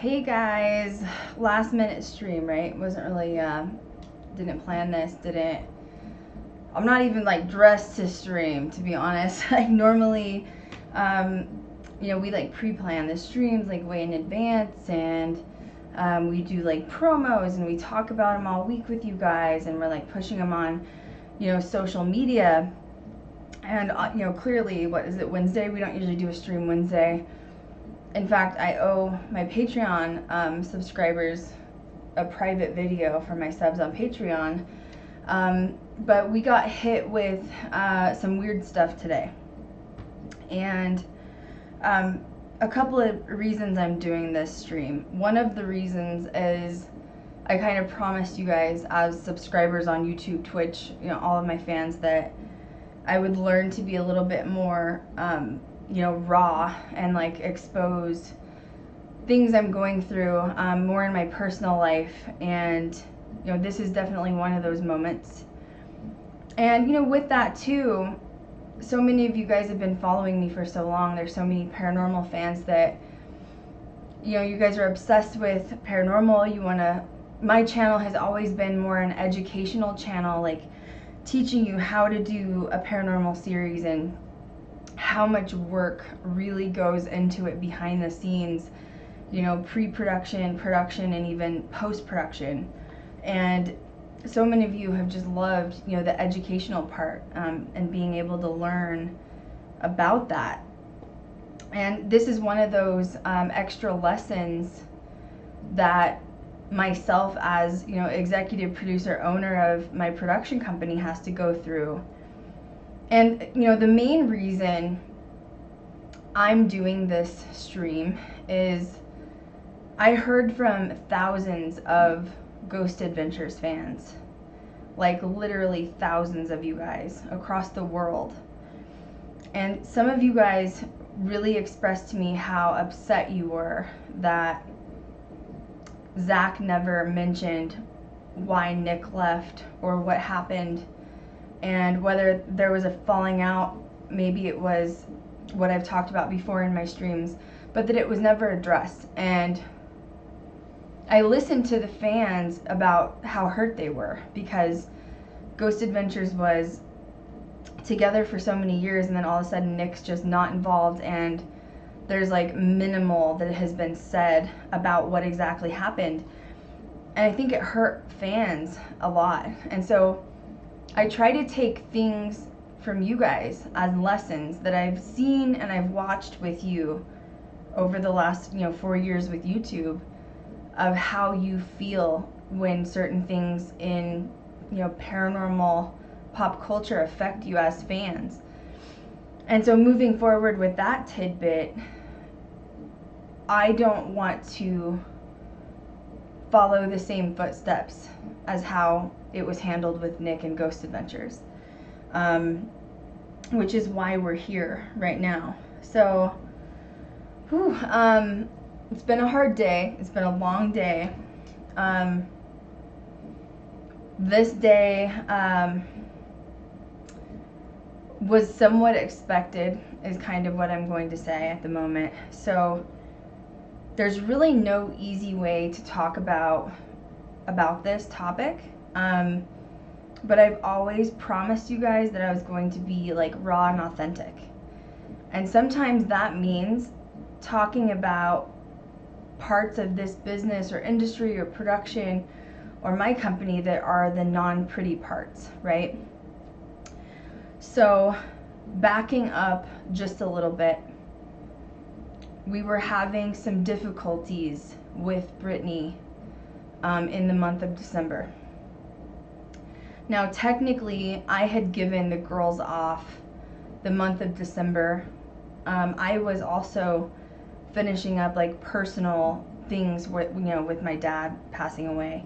Hey guys, last minute stream, right? Wasn't really, didn't plan this, I'm not even like dressed to stream, to be honest. Like normally, we like pre-plan the streams like way in advance, and we do like promos and we talk about them all week with you guys, and we're like pushing them on, social media. And, clearly, what is it, Wednesday? We don't usually do a stream Wednesday. In fact, I owe my Patreon subscribers a private video for my subs on Patreon. But we got hit with some weird stuff today. And a couple of reasons I'm doing this stream. One of the reasons is I kind of promised you guys as subscribers on YouTube, Twitch, all of my fans, that I would learn to be a little bit more raw and like expose things I'm going through more in my personal life. And this is definitely one of those moments. And with that too, so many of you guys have been following me for so long. There's so many paranormal fans that you guys are obsessed with paranormal. My channel has always been more an educational channel, like teaching you how to do a paranormal series and how much work really goes into it behind the scenes, pre-production, production, and even post-production. And so many of you have just loved, the educational part and being able to learn about that. And this is one of those extra lessons that myself as, executive producer, owner of my production company has to go through. And, the main reason I'm doing this stream is I heard from thousands of Ghost Adventures fans, like literally thousands of you guys across the world. And some of you guys really expressed to me how upset you were that Zach never mentioned why Nick left or what happened, and whether there was a falling out. Maybe it was what I've talked about before in my streams, but that it was never addressed. And I listened to the fans about how hurt they were because Ghost Adventures was together for so many years, and then all of a sudden Nick's just not involved, and there's like minimal that has been said about what exactly happened. And I think it hurt fans a lot. And so I try to take things from you guys as lessons that I've seen and I've watched with you over the last 4 years with YouTube, of how you feel when certain things in paranormal pop culture affect you as fans. And so moving forward with that tidbit, I don't want to follow the same footsteps as how it was handled with Nick and Ghost Adventures, which is why we're here right now. So, it's been a hard day. It's been a long day. This day was somewhat expected, is kind of what I'm going to say at the moment. So there's really no easy way to talk about this topic. But I've always promised you guys that I was going to be like raw and authentic. And sometimes that means talking about parts of this business or industry or production or my company that are the non-pretty parts, right? So backing up just a little bit, we were having some difficulties with Brittany in the month of December. Now, technically, I had given the girls off the month of December. I was also finishing up like personal things with, with my dad passing away.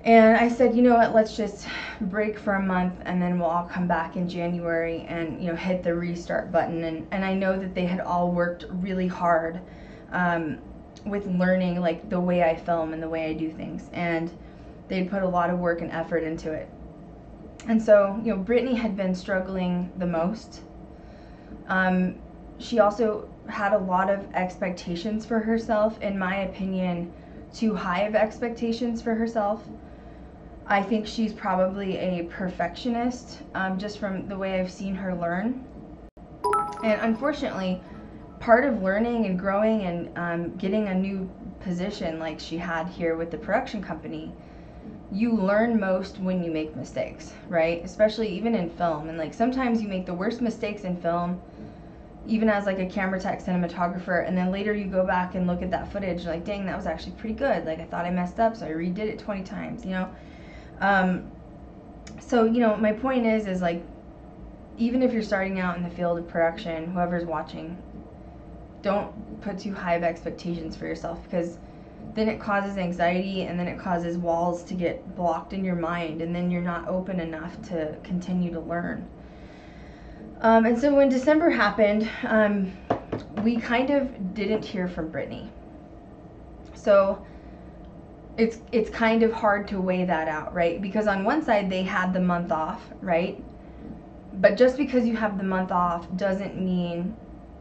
And I said, you know what, let's just break for a month and then we'll all come back in January and, hit the restart button. And I know that they had all worked really hard with learning like the way I film and the way I do things. And they'd put a lot of work and effort into it. And so, Brittany had been struggling the most. She also had a lot of expectations for herself, in my opinion, too high of expectations for herself. I think she's probably a perfectionist, just from the way I've seen her learn. And unfortunately, part of learning and growing and getting a new position like she had here with the production company, you learn most when you make mistakes, right? Especially even in film. And like sometimes you make the worst mistakes in film, even as like a camera tech, cinematographer, and then later you go back and look at that footage like, dang, that was actually pretty good. Like I thought I messed up, so I redid it 20 times, you know? So, you know, my point is like, even if you're starting out in the field of production, whoever's watching, don't put too high of expectations for yourself, because then it causes anxiety, and then it causes walls to get blocked in your mind, and then you're not open enough to continue to learn. And so when December happened, we kind of didn't hear from Brittany. So it's kind of hard to weigh that out, right? Because on one side they had the month off, right? But just because you have the month off doesn't mean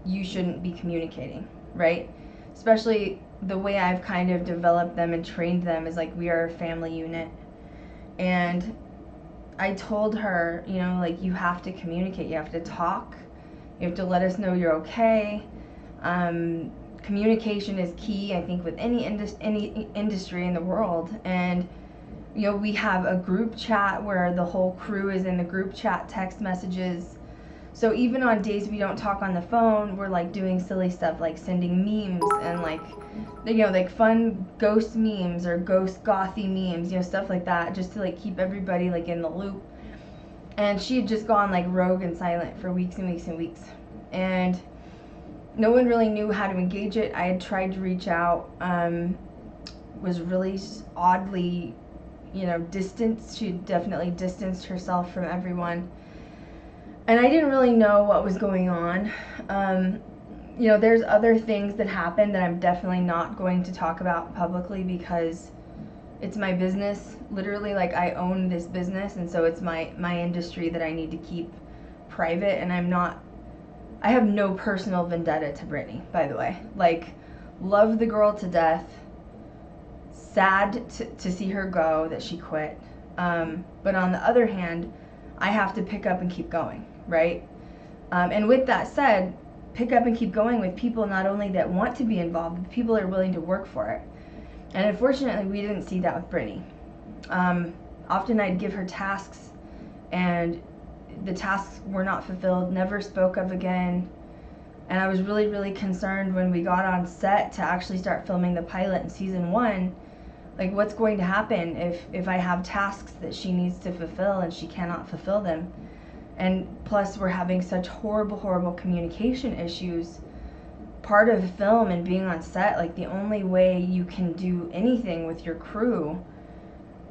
you shouldn't be communicating, right? Especially the way I've kind of developed them and trained them is like, we are a family unit. And I told her, you know, like, you have to communicate, you have to talk, you have to let us know you're okay. Communication is key, I think, with any industry in the world. And you know, we have a group chat where the whole crew is in the group chat, text messages. So even on days we don't talk on the phone, we're like doing silly stuff like sending memes and like, you know, like fun ghost memes or ghost gothy memes, you know, stuff like that, just to like keep everybody like in the loop. And she had just gone like rogue and silent for weeks and weeks and weeks. And no one really knew how to engage it. I had tried to reach out, was really oddly, you know, distanced. She definitely distanced herself from everyone. And I didn't really know what was going on. You know, there's other things that happened that I'm definitely not going to talk about publicly, because it's my business. Literally, like, I own this business, and so it's my industry that I need to keep private. And I have no personal vendetta to Brittany, by the way. Like, love the girl to death. Sad to see her go, that she quit. But on the other hand, I have to pick up and keep going, right? And with that said, pick up and keep going with people not only that want to be involved, but people that are willing to work for it. And unfortunately, we didn't see that with Brittany. Often I'd give her tasks, and the tasks were not fulfilled, never spoke of again. And I was really, really concerned when we got on set to actually start filming the pilot in season 1. Like, what's going to happen if I have tasks that she needs to fulfill and she cannot fulfill them? And plus, we're having such horrible, horrible communication issues. Part of film and being on set, like, the only way you can do anything with your crew,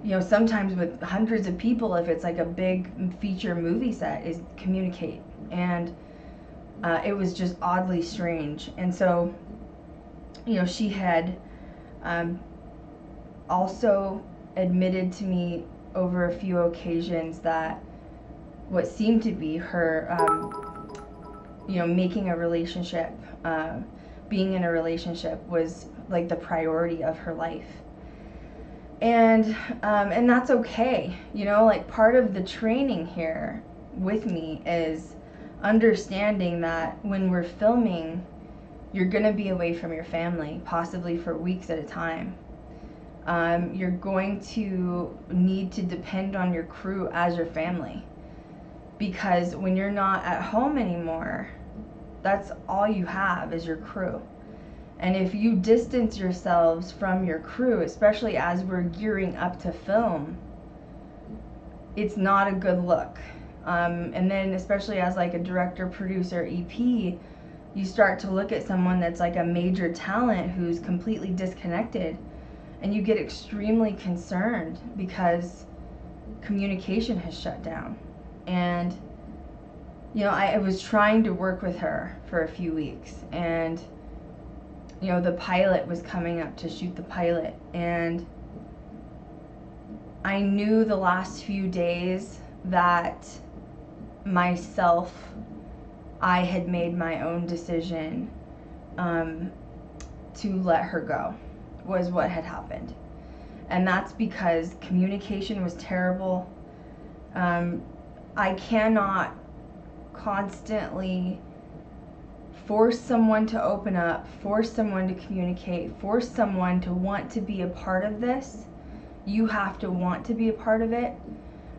you know, sometimes with hundreds of people, if it's like a big feature movie set, is communicate. And it was just oddly strange. And so, you know, she had also admitted to me over a few occasions that what seemed to be her, you know, making a relationship, being in a relationship was like the priority of her life. And that's okay. You know, like, part of the training here with me is understanding that when we're filming, you're gonna be away from your family, possibly for weeks at a time. You're going to need to depend on your crew as your family, because when you're not at home anymore, that's all you have is your crew. And if you distance yourselves from your crew, especially as we're gearing up to film, it's not a good look. And then especially as like a director, producer, EP, you start to look at someone that's like a major talent who's completely disconnected, and you get extremely concerned because communication has shut down. And, you know, I was trying to work with her for a few weeks, and, you know, the pilot was coming up to shoot the pilot, and I knew the last few days that I had made my own decision to let her go, was what had happened. And that's because communication was terrible. I cannot constantly force someone to open up, force someone to communicate, force someone to want to be a part of this. You have to want to be a part of it.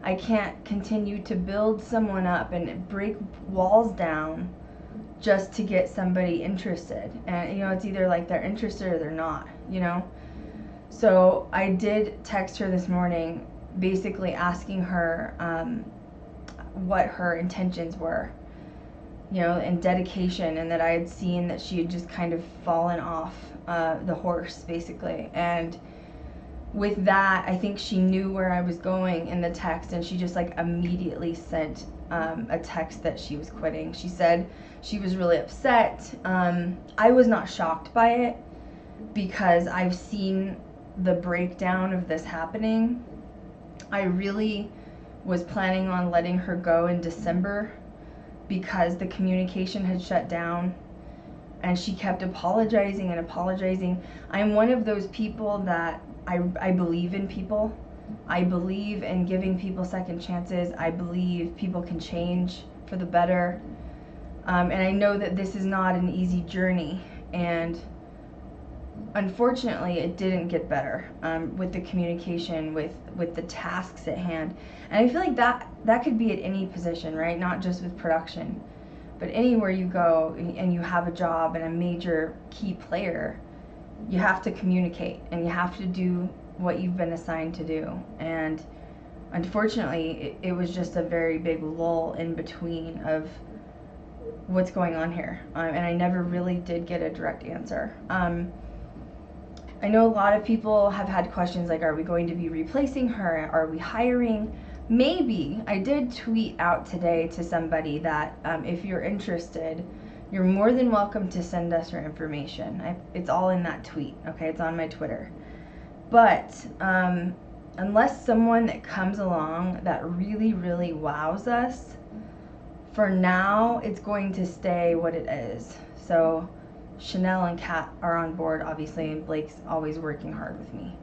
I can't continue to build someone up and break walls down just to get somebody interested. And, you know, it's either like they're interested or they're not, you know? So I did text her this morning, basically asking her what her intentions were, you know, and dedication, and that I had seen that she had just kind of fallen off the horse, basically. And with that, I think she knew where I was going in the text, and she just like immediately sent a text that she was quitting. She said she was really upset. I was not shocked by it because I've seen the breakdown of this happening. I really was planning on letting her go in December because the communication had shut down, and she kept apologizing and apologizing. I'm one of those people that I believe in people. I believe in giving people second chances. I believe people can change for the better. And I know that this is not an easy journey, and unfortunately it didn't get better with the communication, with the tasks at hand. And I feel like that could be at any position, right? Not just with production, but anywhere you go and you have a job and a major key player, you have to communicate and you have to do what you've been assigned to do. And unfortunately it was just a very big lull in between of what's going on here, and I never really did get a direct answer. I know a lot of people have had questions like, are we going to be replacing her? Are we hiring? Maybe. I did tweet out today to somebody that if you're interested, you're more than welcome to send us your information. It's all in that tweet, okay? It's on my Twitter. But unless someone that comes along that really, really wows us, for now, it's going to stay what it is. So Chanel and Kat are on board, obviously, and Blake's always working hard with me.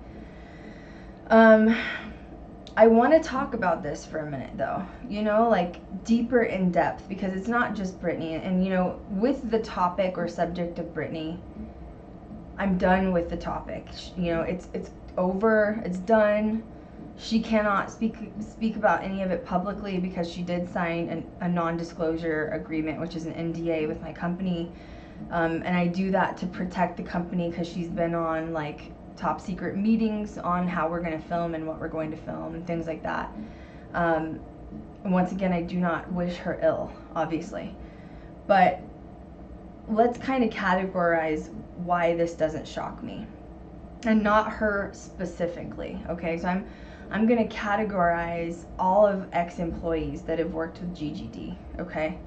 I want to talk about this for a minute, though, you know, like deeper in depth, because it's not just Brittany. And, you know, with the topic or subject of Brittany, I'm done with the topic. You know, it's over, it's done. She cannot speak about any of it publicly because she did sign a non-disclosure agreement, which is an NDA with my company. And I do that to protect the company because she's been on like top secret meetings on how we're going to film and what we're going to film and things like that. And once again, I do not wish her ill, obviously. But let's kind of categorize why this doesn't shock me. And not her specifically, okay? So I'm going to categorize all of ex-employees that have worked with GGD, okay?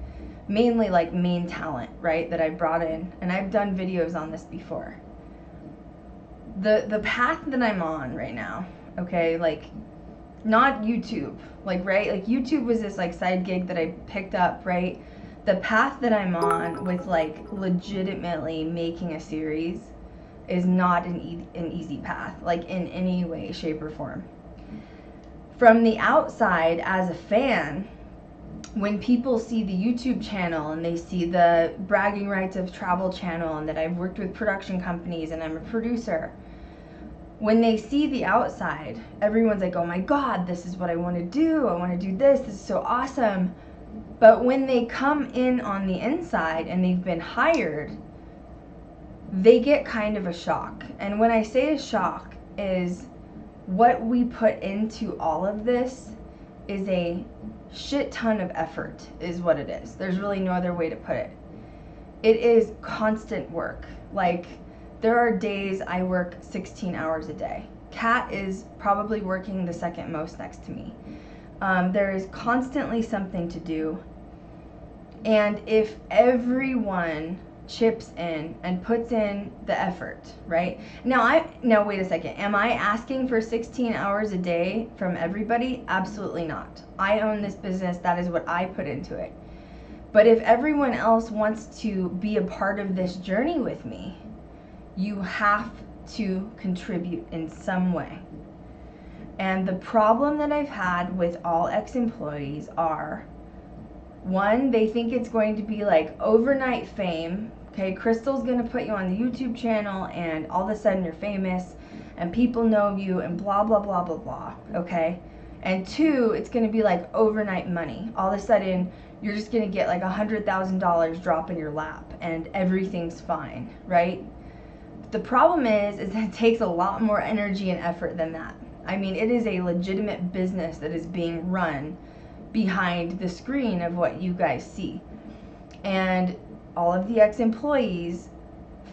Mainly like main talent, right, that I brought in. And I've done videos on this before. The path that I'm on right now, okay, like not YouTube, like, right, like YouTube was this like side gig that I picked up, right? The path that I'm on with like legitimately making a series is not an easy path, like in any way, shape, or form. From the outside, as a fan, when people see the YouTube channel and they see the bragging rights of Travel Channel and that I've worked with production companies and I'm a producer, when they see the outside, everyone's like, oh my God, this is what I want to do. I want to do this. This is so awesome. But when they come in on the inside and they've been hired, they get kind of a shock. And when I say a shock is what we put into all of this is a shit ton of effort is what it is. There's really no other way to put it. It is constant work. Like, there are days I work 16 hours a day. Kat is probably working the second most next to me. There is constantly something to do. And if everyone chips in and puts in the effort, right? Now wait a second. Am I asking for 16 hours a day from everybody? Absolutely not. I own this business. That is what I put into it. But if everyone else wants to be a part of this journey with me, you have to contribute in some way. And the problem that I've had with all ex-employees are, one, they think it's going to be like overnight fame. Okay, Krystal's gonna put you on the YouTube channel and all of a sudden you're famous and people know you and blah, blah, blah, blah, blah, okay? And two, it's gonna be like overnight money. All of a sudden, you're just gonna get like $100,000 drop in your lap and everything's fine, right? The problem is that it takes a lot more energy and effort than that. I mean, it is a legitimate business that is being run behind the screen of what you guys see. And all of the ex-employees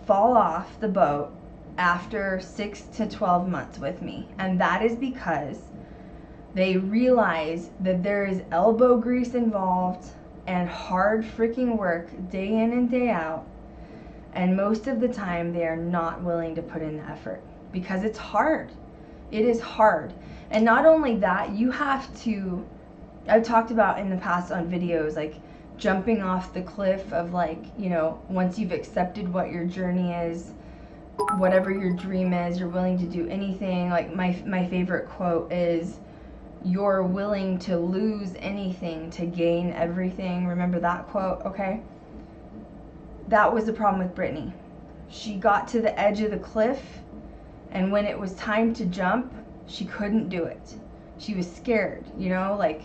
fall off the boat after 6 to 12 months with me. And that is because they realize that there is elbow grease involved and hard freaking work day in and day out. And most of the time they are not willing to put in the effort because it's hard. It is hard. And not only that, you have to, I've talked about in the past on videos, like jumping off the cliff of like, you know, once you've accepted what your journey is, whatever your dream is, you're willing to do anything. Like my favorite quote is, you're willing to lose anything to gain everything. Remember that quote, okay? That was the problem with Brittany. She got to the edge of the cliff, and when it was time to jump, she couldn't do it. She was scared, you know? Like,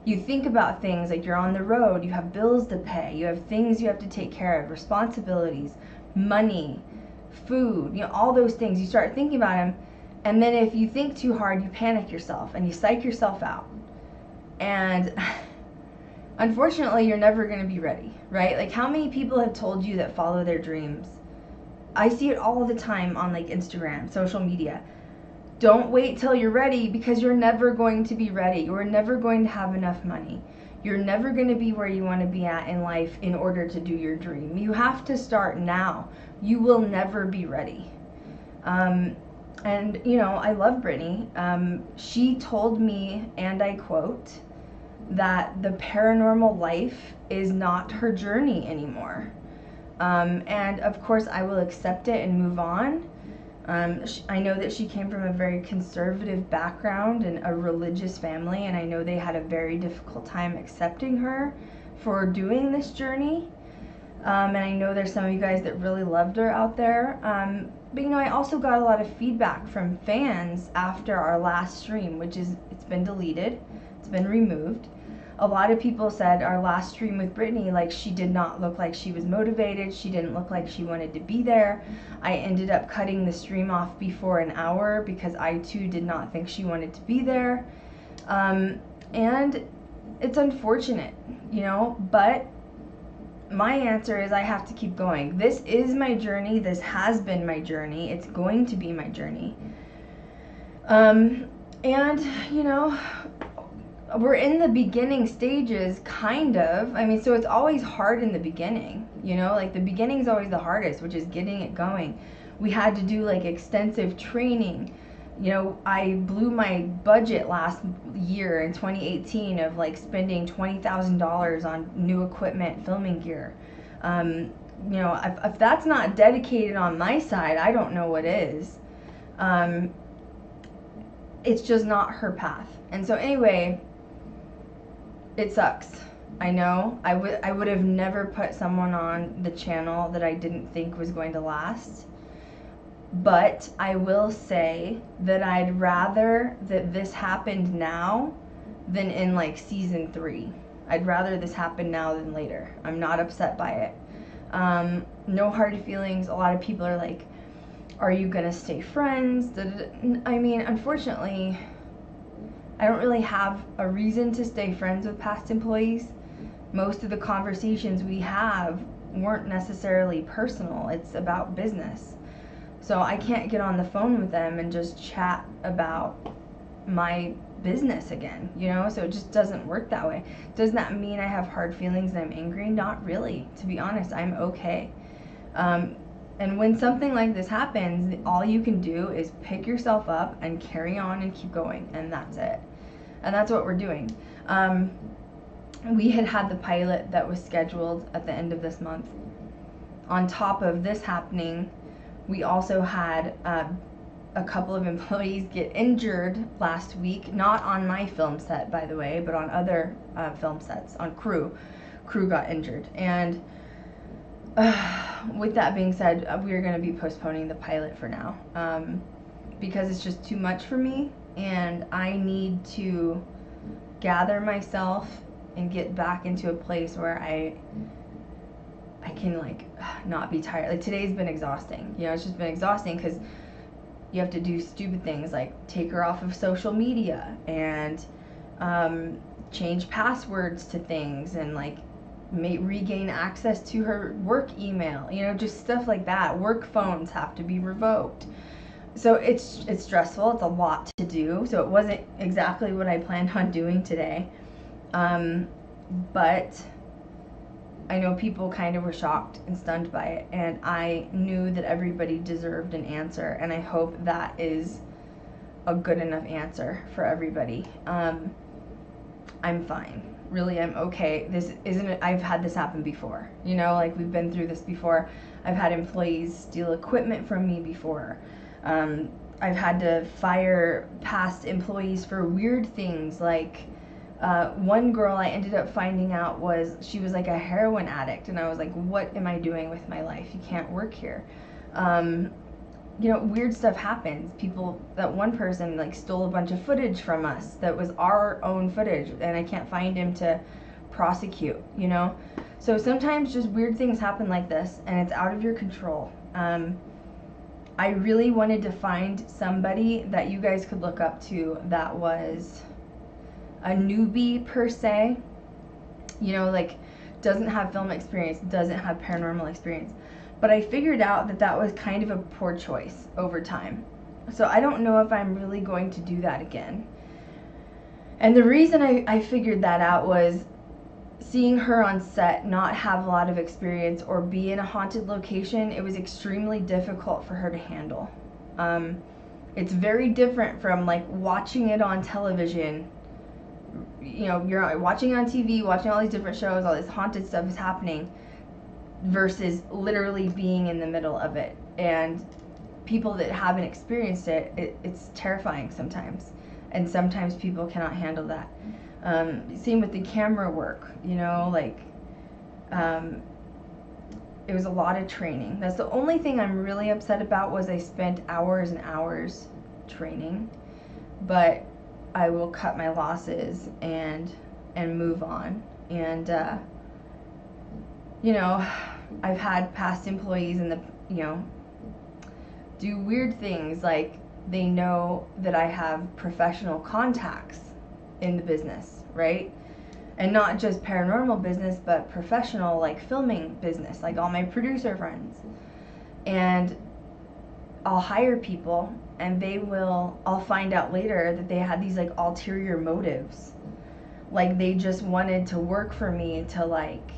you think about things like you're on the road, you have bills to pay, you have things you have to take care of, responsibilities, money, food, you know, all those things. You start thinking about them, and then if you think too hard, you panic yourself and you psych yourself out. And unfortunately, you're never going to be ready, right? Like, how many people have told you that follow their dreams? I see it all the time on like Instagram, social media. Don't wait till you're ready, because you're never going to be ready. You're never going to have enough money. You're never going to be where you want to be at in life in order to do your dream. You have to start now. You will never be ready. And, you know, I love Brittany. She told me, and I quote, that the paranormal life is not her journey anymore. And of course I will accept it and move on. I know that she came from a very conservative background and a religious family, and I know they had a very difficult time accepting her for doing this journey. And I know there's some of you guys that really loved her out there. But you know, I also got a lot of feedback from fans after our last stream, which is, it's been deleted, it's been removed. A lot of people said our last stream with Brittany, like, she did not look like she was motivated. She didn't look like she wanted to be there. I ended up cutting the stream off before an hour because I too did not think she wanted to be there. And it's unfortunate, you know, but my answer is I have to keep going. This is my journey. This has been my journey. It's going to be my journey. And, you know, we're in the beginning stages, kind of. I mean, so it's always hard in the beginning, you know, like the beginning is always the hardest, which is getting it going. We had to do like extensive training. You know, I blew my budget last year in 2018 of like spending $20,000 on new equipment, filming gear. You know, if that's not dedicated on my side, I don't know what is. It's just not her path. And so anyway, it sucks. I know. I would have never put someone on the channel that I didn't think was going to last. But I will say that I'd rather that this happened now than in like season 3. I'd rather this happen now than later. I'm not upset by it. No hard feelings. A lot of people are like, are you gonna stay friends? I mean, unfortunately, I don't really have a reason to stay friends with past employees. Most of the conversations we have weren't necessarily personal. It's about business. So I can't get on the phone with them and just chat about my business again, you know? So it just doesn't work that way. Does that mean I have hard feelings and I'm angry? Not really. To be honest, I'm okay. And when something like this happens, all you can do is pick yourself up and carry on and keep going, and that's it. And that's what we're doing. we had the pilot that was scheduled at the end of this month. On top of this happening, we also had a couple of employees get injured last week, not on my film set, by the way, but on other film sets, on crew. Crew got injured. And with that being said, we are going to be postponing the pilot for now, because it's just too much for me, and I need to gather myself and get back into a place where I can, like, not be tired. Like, today's been exhausting. You know, it's just been exhausting because you have to do stupid things like take her off of social media and change passwords to things and, like, regain access to her work email. You know, just stuff like that. Work phones have to be revoked. So it's stressful. It's a lot to do. So it wasn't exactly what I planned on doing today. But I know people kind of were shocked and stunned by it, and I knew that everybody deserved an answer, and I hope that is a good enough answer for everybody. I'm fine. Really, I'm okay. This isn't, I've had this happen before. You know, like, we've been through this before. I've had employees steal equipment from me before. I've had to fire past employees for weird things, like, one girl I ended up finding out she was like a heroin addict, and I was like, what am I doing with my life? You can't work here. You know, weird stuff happens. That one person, like, stole a bunch of footage from us that was our own footage, and I can't find him to prosecute, you know? So sometimes just weird things happen like this, and it's out of your control. I really wanted to find somebody that you guys could look up to that was a newbie per se, you know, like, doesn't have film experience, doesn't have paranormal experience. But I figured out that that was kind of a poor choice over time. So I don't know if I'm really going to do that again. And the reason I figured that out was seeing her on set not have a lot of experience or be in a haunted location. It was extremely difficult for her to handle. It's very different from, like, watching it on television. You know, you're watching on TV, watching all these different shows, all this haunted stuff is happening, versus literally being in the middle of it. And people that haven't experienced it, it's terrifying sometimes. And sometimes people cannot handle that. Same with the camera work, you know, like, it was a lot of training. That's the only thing I'm really upset about, was I spent hours and hours training. But I will cut my losses and move on. And you know, I've had past employees do weird things, like, they know that I have professional contacts in the business, right? And not just paranormal business, but professional, like, filming business, like all my producer friends. And I'll hire people, and I'll find out later that they had these, like, ulterior motives. Like, they just wanted to work for me to, like,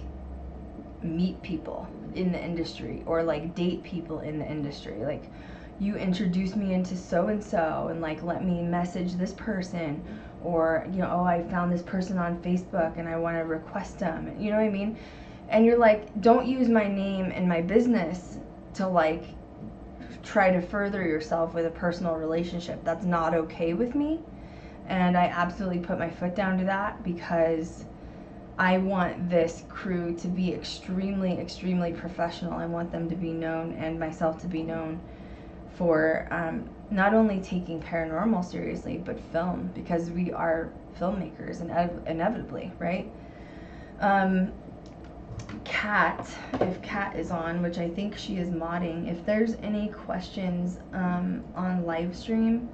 meet people in the industry, or, like, date people in the industry. Like, you introduce me into so-and-so, and, like, let me message this person. Or, you know, oh, I found this person on Facebook and I want to request them. You know what I mean? And you're like, don't use my name and my business to, like, try to further yourself with a personal relationship. That's not okay with me. And I absolutely put my foot down to that, because I want this crew to be extremely, extremely professional. I want them to be known, and myself to be known, for not only taking paranormal seriously, but film, because we are filmmakers, inevitably, right? Kat, if Kat is on, which I think she is modding, if there's any questions on live stream,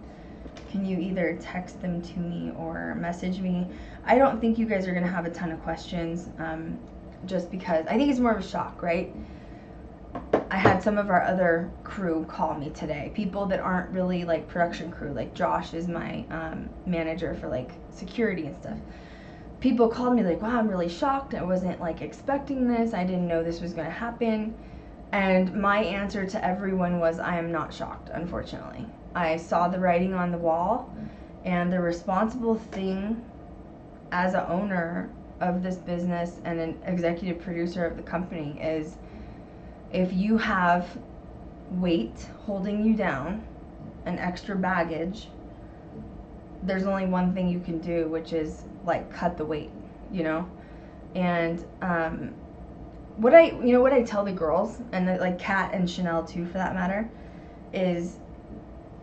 can you either text them to me or message me? I don't think you guys are going to have a ton of questions, just because I think it's more of a shock, right? I had some of our other crew call me today, people that aren't really, like, production crew. Like, Josh is my manager for, like, security and stuff. People called me like, wow, I'm really shocked. I wasn't, like, expecting this. I didn't know this was going to happen. And my answer to everyone was, I am not shocked, unfortunately. I saw the writing on the wall, and the responsible thing as a owner of this business and an executive producer of the company is, if you have weight holding you down and extra baggage, there's only one thing you can do, which is like cut the weight, you know. And what I tell the girls, and like Kat and Chanel too for that matter, is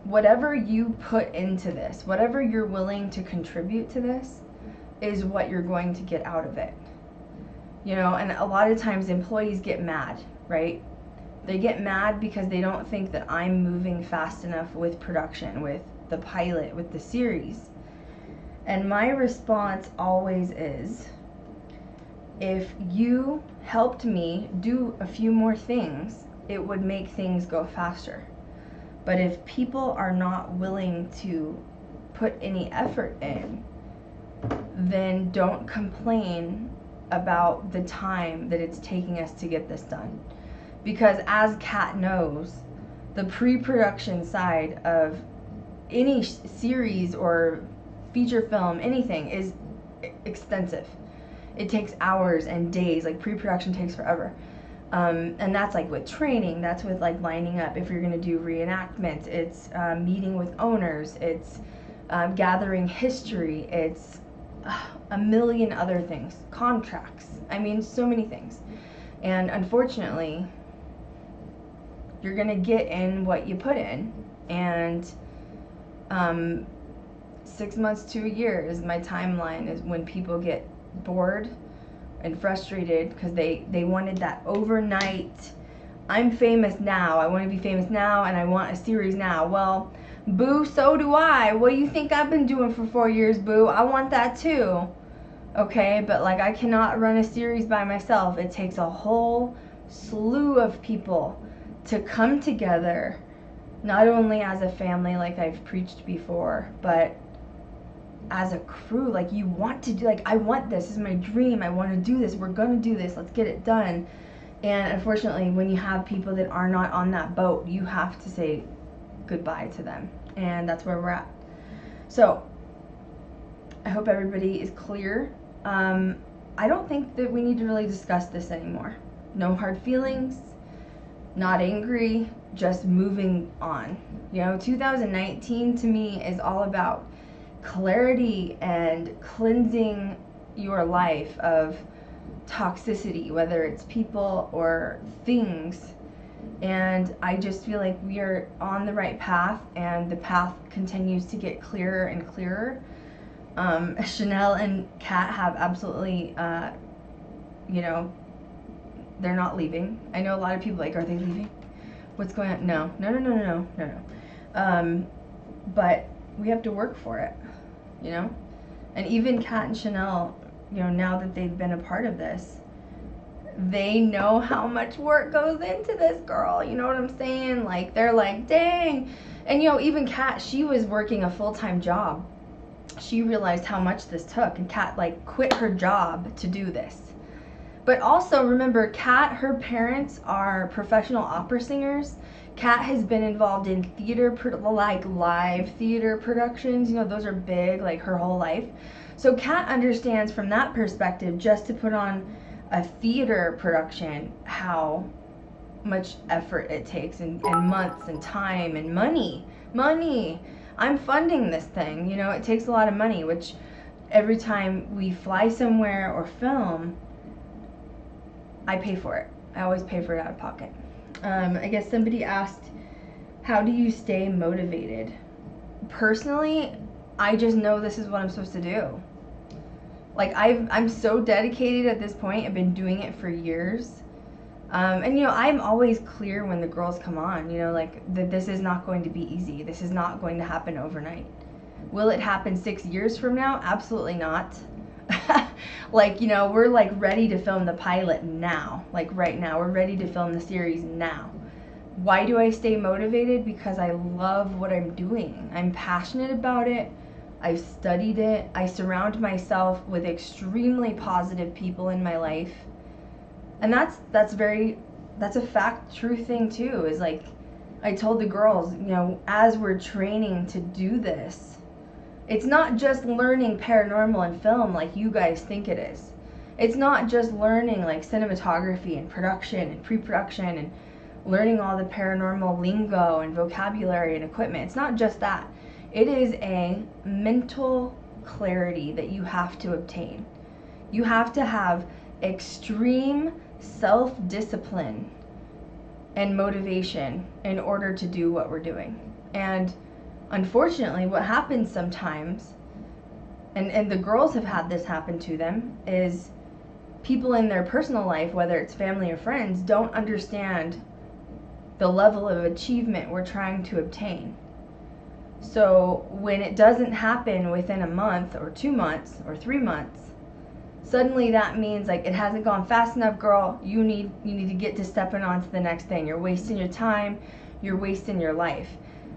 whatever you put into this, whatever you're willing to contribute to this, is what you're going to get out of it. You know, and a lot of times employees get mad, right? They get mad because they don't think that I'm moving fast enough with production, with the pilot, with the series. And my response always is, if you helped me do a few more things, it would make things go faster. But if people are not willing to put any effort in, then don't complain about the time that it's taking us to get this done. Because as Kat knows, the pre-production side of any series or feature film, anything, is extensive. It takes hours and days. Like, pre-production takes forever. And that's like with training, that's with like lining up if you're going to do reenactments, it's meeting with owners, it's gathering history, it's a million other things, contracts, I mean, so many things. And unfortunately, you're going to get in what you put in. And 6 months to a year is my timeline, is when people get bored and frustrated because they wanted that overnight, I'm famous now, I want to be famous now, and I want a series now. Well, boo, so do I. What do you think I've been doing for 4 years, boo? I want that too. Okay, but like, I cannot run a series by myself. It takes a whole slew of people to come together, not only as a family like I've preached before, but as a crew. Like, you want to do, like, I want this is my dream, I want to do this, we're gonna do this, let's get it done. And unfortunately, when you have people that are not on that boat, you have to say goodbye to them, and that's where we're at. So I hope everybody is clear. I don't think that we need to really discuss this anymore. No hard feelings, not angry, just moving on. You know, 2019 to me is all about clarity and cleansing your life of toxicity, whether it's people or things. And I just feel like we are on the right path, and the path continues to get clearer and clearer. Chanel and Kat have absolutely, you know, they're not leaving. I know a lot of people like, are they leaving? What's going on? No. But we have to work for it, you know? And even Kat and Chanel, you know, now that they've been a part of this, they know how much work goes into this, girl. You know what I'm saying? Like, they're like, dang. And, you know, even Kat, she was working a full-time job. She realized how much this took, and Kat, like, quit her job to do this. But also, remember, Kat, her parents are professional opera singers. Kat has been involved in theater, like live theater productions. You know, those are big, like, her whole life. So Kat understands from that perspective, just to put on a theater production, how much effort it takes, and months and time and money. I'm funding this thing, you know, it takes a lot of money, which every time we fly somewhere or film, I pay for it. I always pay for it out of pocket. I guess somebody asked, how do you stay motivated? Personally, I just know this is what I'm supposed to do. Like, I'm so dedicated at this point. I've been doing it for years. And, you know, I'm always clear when the girls come on, you know, like, that this is not going to be easy. This is not going to happen overnight. Will it happen 6 years from now? Absolutely not. Like, you know, we're like ready to film the pilot now. Like, right now, we're ready to film the series now. Why do I stay motivated? Because I love what I'm doing. I'm passionate about it. I've studied it. I surround myself with extremely positive people in my life. And that's a fact, true thing too, is like, I told the girls, you know, as we're training to do this, it's not just learning paranormal and film like you guys think it is. It's not just learning like cinematography and production and pre-production and learning all the paranormal lingo and vocabulary and equipment. It's not just that. It is a mental clarity that you have to obtain. You have to have extreme self-discipline and motivation in order to do what we're doing. And unfortunately, what happens sometimes, and the girls have had this happen to them, is people in their personal life, whether it's family or friends, don't understand the level of achievement we're trying to obtain. So when it doesn't happen within a month or 2 months or 3 months, suddenly that means like it hasn't gone fast enough, girl. You need to get to stepping on to the next thing. You're wasting your time. You're wasting your life.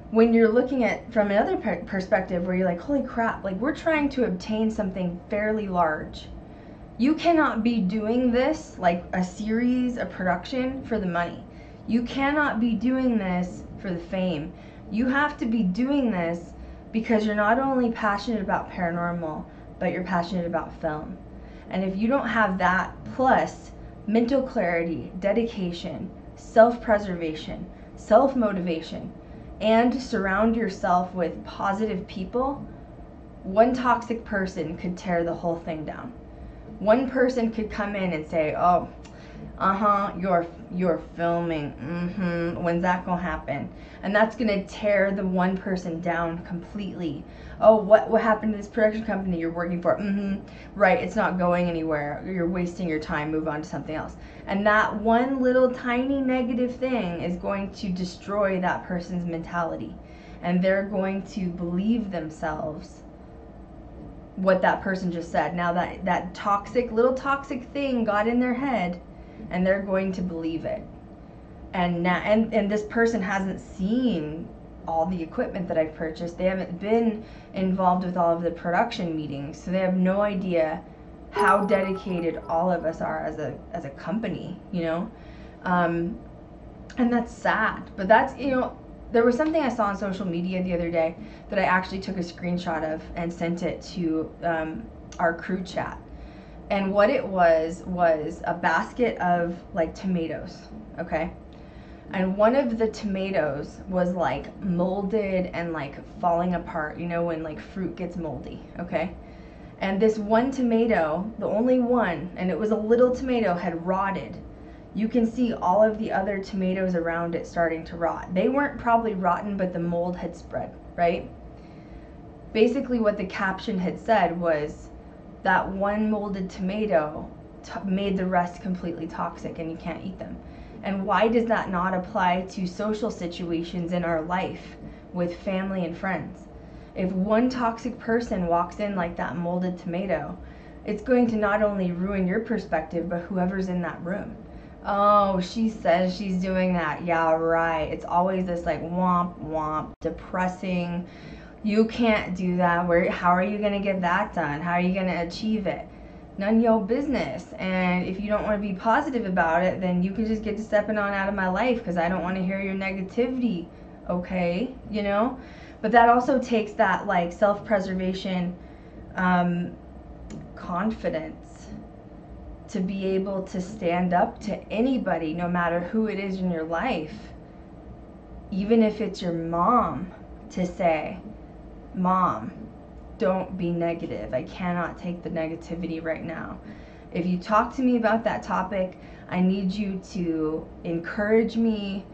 When you're looking at from another perspective where you're like, holy crap, like we're trying to obtain something fairly large. You cannot be doing this like a series, a production for the money. You cannot be doing this for the fame. You have to be doing this because you're not only passionate about paranormal, but you're passionate about film. And if you don't have that, plus mental clarity, dedication, self-preservation, self-motivation, and surround yourself with positive people, one toxic person could tear the whole thing down. One person could come in and say, oh, you're filming, when's that gonna happen? And that's gonna tear the one person down completely. Oh, what happened to this production company you're working for? Right, it's not going anywhere. You're wasting your time, move on to something else. And that one little tiny negative thing is going to destroy that person's mentality. And they're going to believe themselves what that person just said. Now that little toxic thing got in their head, and they're going to believe it. And now, and this person hasn't seen all the equipment that I've purchased. They haven't been involved with all of the production meetings, so they have no idea how dedicated all of us are as a company, you know. And that's sad. But that's, you know, there was something I saw on social media the other day that I actually took a screenshot of and sent it to our crew chat. And what it was a basket of like tomatoes, okay? And one of the tomatoes was like molded and like falling apart, you know, when like fruit gets moldy, okay? And this one tomato, the only one, and it was a little tomato, had rotted. You can see all of the other tomatoes around it starting to rot. They weren't probably rotten, but the mold had spread, right? Basically what the caption had said was that one molded tomato made the rest completely toxic and you can't eat them. And why does that not apply to social situations in our life with family and friends? If one toxic person walks in like that molded tomato, it's going to not only ruin your perspective, but whoever's in that room. Oh, she says she's doing that. Yeah, right. It's always this like womp womp, depressing. You can't do that. How are you going to get that done? How are you going to achieve it? None of your business. And if you don't want to be positive about it, then you can just get to stepping on out of my life because I don't want to hear your negativity. Okay, you know? But that also takes that like self-preservation, confidence to be able to stand up to anybody, no matter who it is in your life. Even if it's your mom, to say, Mom, don't be negative. I cannot take the negativity right now. If you talk to me about that topic, I need you to encourage me.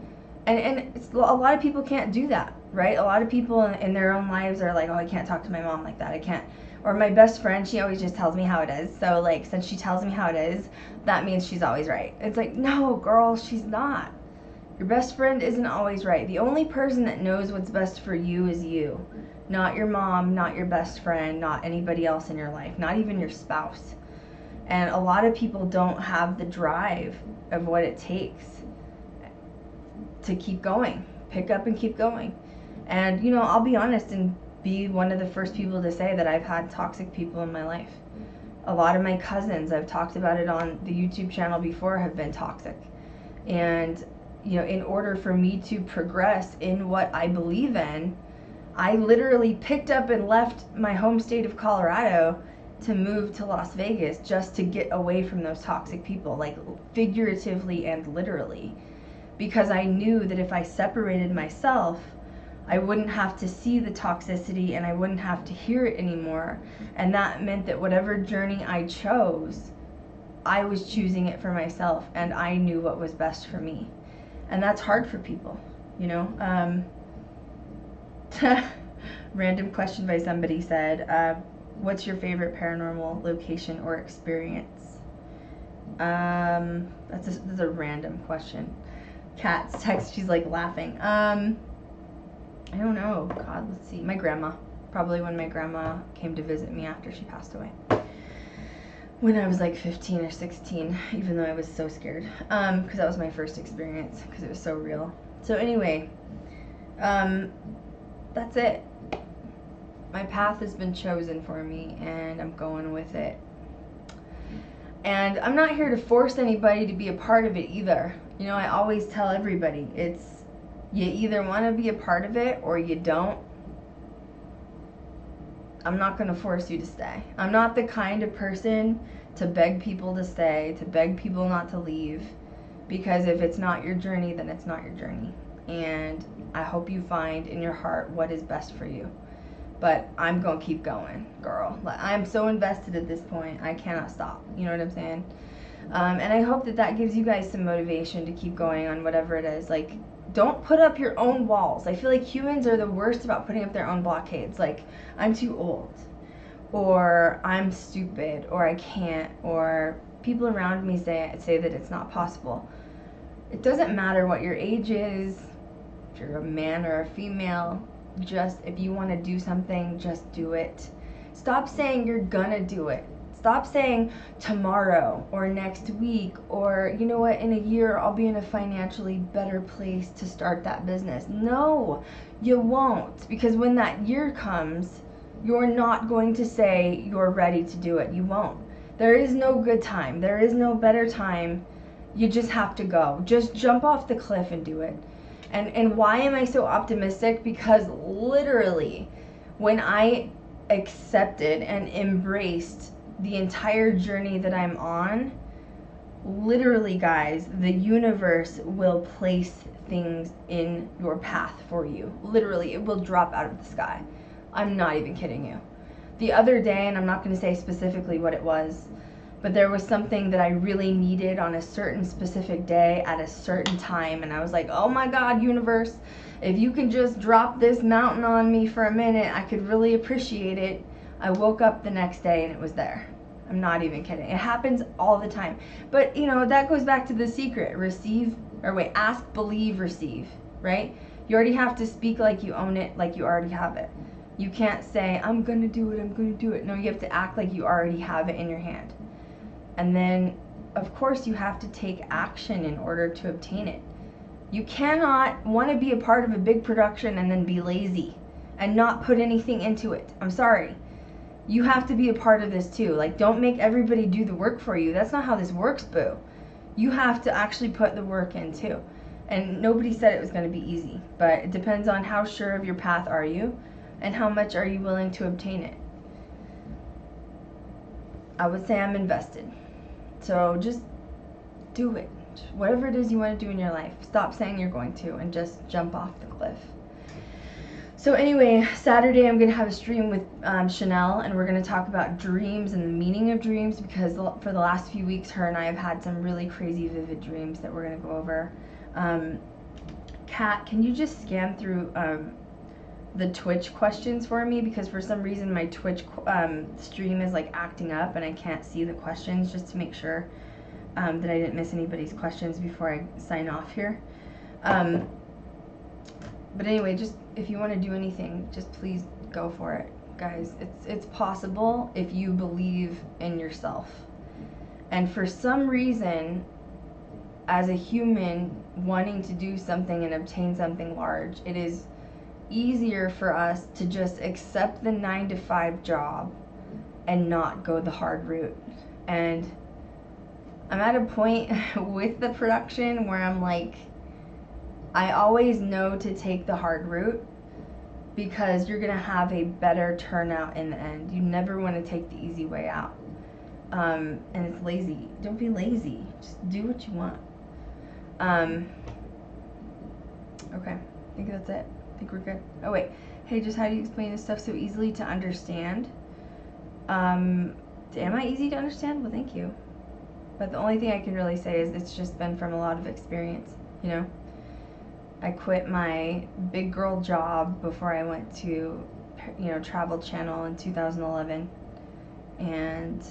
And a lot of people can't do that, right? A lot of people in their own lives are like, oh, I can't talk to my mom like that. I can't. Or my best friend, she always just tells me how it is. So like, since she tells me how it is, that means she's always right. It's like, no, girl, she's not. Your best friend isn't always right. The only person that knows what's best for you is you. Not your mom, not your best friend, not anybody else in your life, not even your spouse. And a lot of people don't have the drive of what it takes to keep going. Pick up and keep going. And, you know, I'll be honest and be one of the first people to say that I've had toxic people in my life. A lot of my cousins, I've talked about it on the YouTube channel before, have been toxic. And, you know, in order for me to progress in what I believe in, I literally picked up and left my home state of Colorado to move to Las Vegas just to get away from those toxic people, like figuratively and literally, because I knew that if I separated myself, I wouldn't have to see the toxicity and I wouldn't have to hear it anymore. And that meant that whatever journey I chose, I was choosing it for myself, and I knew what was best for me. And that's hard for people, you know. Random question by somebody said, what's your favorite paranormal location or experience? That's a random question. Kat's text, she's like laughing. I don't know. God, let's see. My grandma. Probably when my grandma came to visit me after she passed away. When I was like 15 or 16, even though I was so scared. Because that was my first experience, because it was so real. So anyway, that's it. My path has been chosen for me, and I'm going with it. And I'm not here to force anybody to be a part of it either. You know, I always tell everybody, it's, you either want to be a part of it or you don't. I'm not going to force you to stay. I'm not the kind of person to beg people to stay, to beg people not to leave. Because if it's not your journey, then it's not your journey. And I hope you find in your heart what is best for you. But I'm going to keep going, girl. I'm so invested at this point, I cannot stop. You know what I'm saying? And I hope that that gives you guys some motivation to keep going on whatever it is. Like, don't put up your own walls. I feel like humans are the worst about putting up their own blockades. Like, I'm too old, or I'm stupid, or I can't, or people around me say that it's not possible. It doesn't matter what your age is, if you're a man or a female. Just, if you want to do something, just do it. Stop saying you're gonna do it. Stop saying tomorrow or next week or, you know what, in a year I'll be in a financially better place to start that business. No, you won't, because when that year comes, you're not going to say you're ready to do it. You won't. There is no good time. There is no better time. You just have to go. Just jump off the cliff and do it. And why am I so optimistic? Because literally, when I accepted and embraced the entire journey that I'm on, literally, guys, the universe will place things in your path for you. Literally, it will drop out of the sky. I'm not even kidding you. The other day, and I'm not going to say specifically what it was, but there was something that I really needed on a certain specific day at a certain time, and I was like, oh my God, universe, if you can just drop this mountain on me for a minute, I could really appreciate it. I woke up the next day and it was there. I'm not even kidding. It happens all the time. But, you know, that goes back to the secret. Ask, believe, receive, right? You already have to speak like you own it, like you already have it. You can't say, I'm going to do it, I'm going to do it. No, you have to act like you already have it in your hand. And then, of course, you have to take action in order to obtain it. You cannot want to be a part of a big production and then be lazy and not put anything into it. I'm sorry. You have to be a part of this too. Like, don't make everybody do the work for you. That's not how this works, boo. You have to actually put the work in too. And nobody said it was going to be easy, but it depends on how sure of your path are you and how much are you willing to obtain it. I would say I'm invested. So just do it. Whatever it is you want to do in your life, stop saying you're going to and just jump off the cliff. So anyway, Saturday I'm going to have a stream with Chanel, and we're going to talk about dreams and the meaning of dreams, because for the last few weeks her and I have had some really crazy vivid dreams that we're going to go over. Kat, can you just scan through the Twitch questions for me, because for some reason my Twitch stream is like acting up and I can't see the questions, just to make sure that I didn't miss anybody's questions before I sign off here. But anyway, just if you want to do anything, just please go for it, guys. It's possible if you believe in yourself. And for some reason, as a human wanting to do something and obtain something large, it is easier for us to just accept the 9-to-5 job and not go the hard route. And I'm at a point with the production where I'm like, I always know to take the hard route, because you're gonna have a better turnout in the end. You never want to take the easy way out. And it's lazy. Don't be lazy. Just do what you want. Okay, I think that's it. I think we're good. Oh wait, hey, just how do you explain this stuff so easily to understand? Am I easy to understand? Well, thank you. But the only thing I can really say is it's just been from a lot of experience, you know? I quit my big girl job before I went to, you know, Travel Channel in 2011. And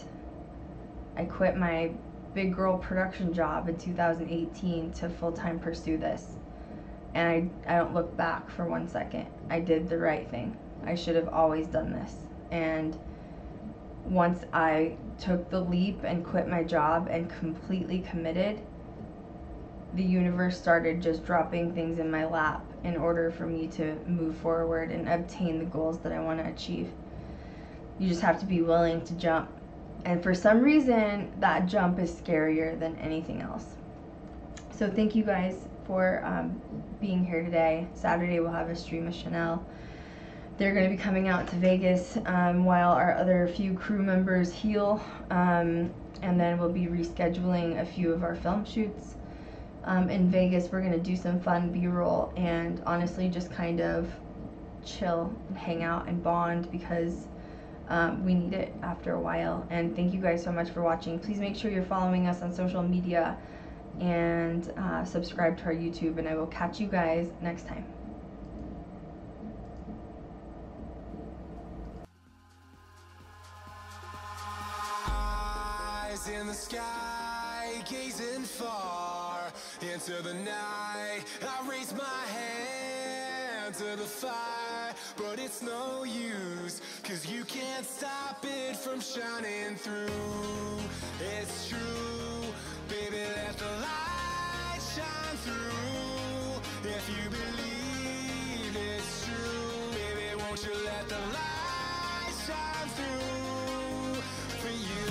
I quit my big girl production job in 2018 to full-time pursue this. And I don't look back for 1 second. I did the right thing. I should have always done this. And once I took the leap and quit my job and completely committed, the universe started just dropping things in my lap in order for me to move forward and obtain the goals that I want to achieve. You just have to be willing to jump. And for some reason, that jump is scarier than anything else. So thank you guys for being here today. Saturday we'll have a stream with Chanel. They're going to be coming out to Vegas while our other few crew members heal. And then we'll be rescheduling a few of our film shoots. In Vegas, we're going to do some fun B-roll and honestly just kind of chill and hang out and bond because we need it after a while. And thank you guys so much for watching. Please make sure you're following us on social media and subscribe to our YouTube, and I will catch you guys next time. Eyes in the sky, gazing far into the night. I raise my hand to the fire, but it's no use, 'cause you can't stop it from shining through. It's true, baby, let the light shine through. If you believe it's true, baby, won't you let the light shine through for you?